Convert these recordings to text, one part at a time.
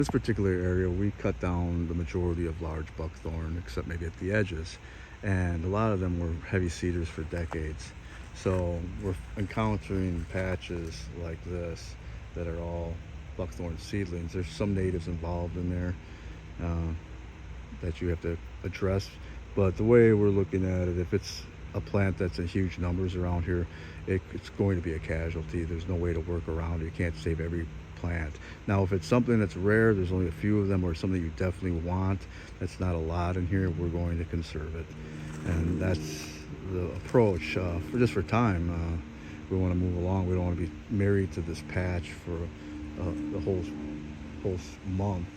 This particular area, we cut down the majority of large buckthorn, except maybe at the edges. And a lot of them were heavy cedars for decades. So we're encountering patches like this that are all buckthorn seedlings. There's some natives involved in there uh, that you have to address. But the way we're looking at it, if it's a plant that's in huge numbers around here, it's going to be a casualty. There's no way to work around it. You can't save every plant. Now, if it's something that's rare, there's only a few of them, or something you definitely want, that's not a lot in here, we're going to conserve it. And that's the approach for time. We want to move along. We don't want to be married to this patch for the whole month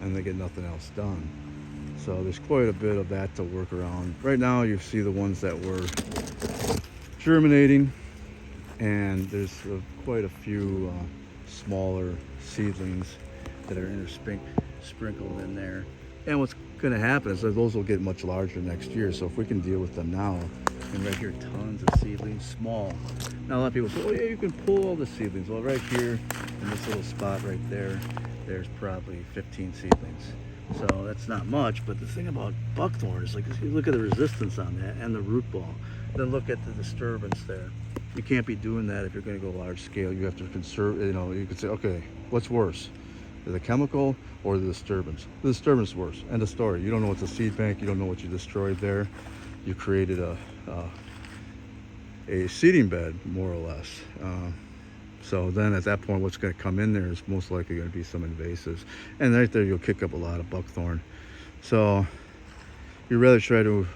and they get nothing else done. So there's quite a bit of that to work around. Right now you see the ones that were germinating, and there's quite a few smaller seedlings that are sprinkled in there. And what's going to happen is that those will get much larger next year. So if we can deal with them now, and right here, tons of seedlings, small. Now a lot of people say, oh yeah, you can pull all the seedlings. Well, right here in this little spot right there, there's probably 15 seedlings. So that's not much, but the thing about buckthorn is, like, you look at the resistance on that and the root ball. Then look at the disturbance there. You can't be doing that if you're going to go large scale. You have to conserve, you could say, okay, what's worse? The chemical or the disturbance? The disturbance is worse. End of story. You don't know what's a seed bank. You don't know what you destroyed there. You created a seeding bed, more or less. So then at that point, what's going to come in there is most likely going to be some invasives. And right there, you'll kick up a lot of buckthorn. So you'd rather try to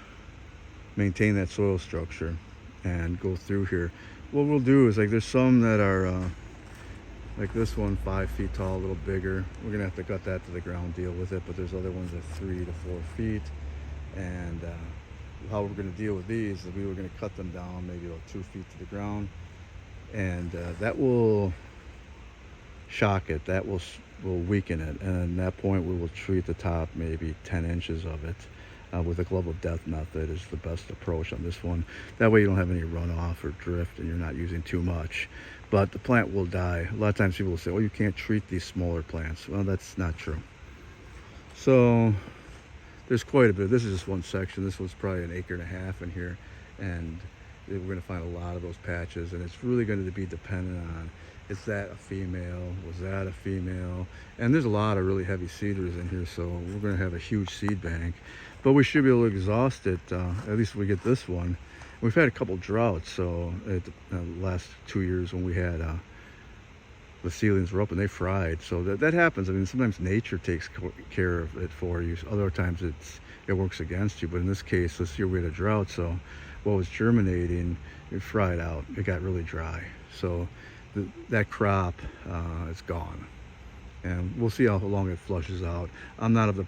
maintain that soil structure and go through here. What we'll do is, like, there's some that are like this one, 5 feet tall, a little bigger. We're gonna have to cut that to the ground, deal with it. But there's other ones that 3 to 4 feet. And how we're gonna deal with these is we were gonna cut them down maybe about 2 feet to the ground. And that will shock it, that will weaken it. And at that point we will treat the top maybe 10 inches of it with a glove of death method is the best approach on this one. That way you don't have any runoff or drift and you're not using too much. But the plant will die. A lot of times people will say, oh, you can't treat these smaller plants. Well, that's not true. So there's quite a bit. This is just one section. This was probably 1.5 acres in here, and we're going to find a lot of those patches, and it's really going to be dependent on, is that a female, was that a female? And there's a lot of really heavy cedars in here, so we're going to have a huge seed bank, but we should be able to exhaust it, at least if we get this one. We've had a couple droughts, so the last 2 years when we had the seedlings were up and they fried, so that happens. I mean, sometimes nature takes care of it for you, other times it works against you. But in this case, this year we had a drought, so what was germinating, it fried out, it got really dry. So that crop is gone, and we'll see how long it flushes out. I'm not of the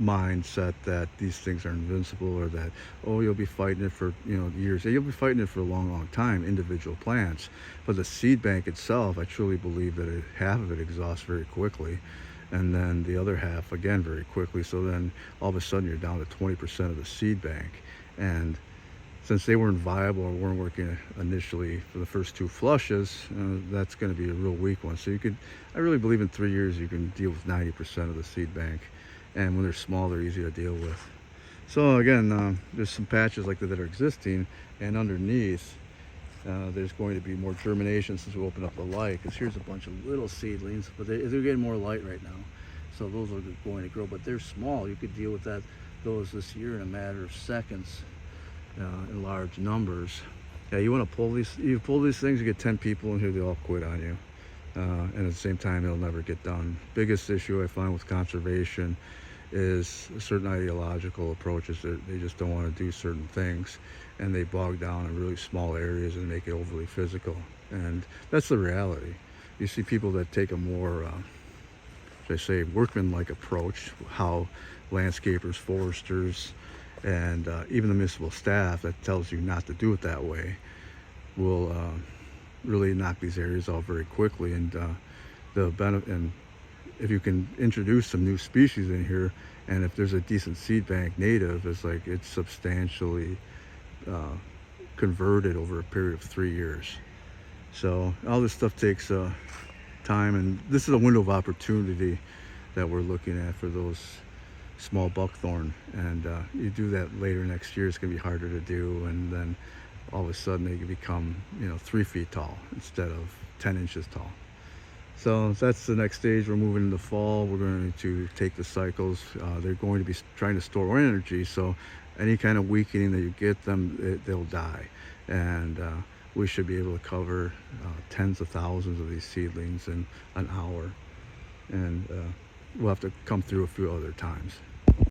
mindset that these things are invincible, or that, oh, you'll be fighting it for years. You'll be fighting it for a long time, individual plants. But the seed bank itself, I truly believe that half of it exhausts very quickly, and then the other half again very quickly. So then all of a sudden you're down to 20% of the seed bank. And since they weren't viable or weren't working initially for the first 2 flushes, that's going to be a real weak one. So I really believe in 3 years you can deal with 90% of the seed bank. And when they're small, they're easy to deal with. So again, there's some patches like that are existing, and underneath there's going to be more germination since we open up the light. Because here's a bunch of little seedlings, but they're getting more light right now, so those are going to grow. But they're small. You could deal with those this year in a matter of seconds, in large numbers. Yeah, you want to pull these. You pull these things, you get 10 people in here, they all quit on you. And at the same time, it'll never get done. Biggest issue I find with conservation is certain ideological approaches. They just don't want to do certain things, and they bog down in really small areas and make it overly physical. And that's the reality. You see people that take a more, should I say, workman-like approach, how landscapers, foresters, and even the municipal staff that tells you not to do it that way will really knock these areas out very quickly. And the benefit, and if you can introduce some new species in here, and if there's a decent seed bank native, it's substantially converted over a period of 3 years. So all this stuff takes time, and this is a window of opportunity that we're looking at for those small buckthorn. And you do that later next year, it's going to be harder to do, and then all of a sudden they can become 3 feet tall instead of 10 inches tall. So that's the next stage. We're moving into fall. We're going to take the cycles. They're going to be trying to store energy, so any kind of weakening that you get them, they'll die. And we should be able to cover tens of thousands of these seedlings in an hour. And we'll have to come through a few other times.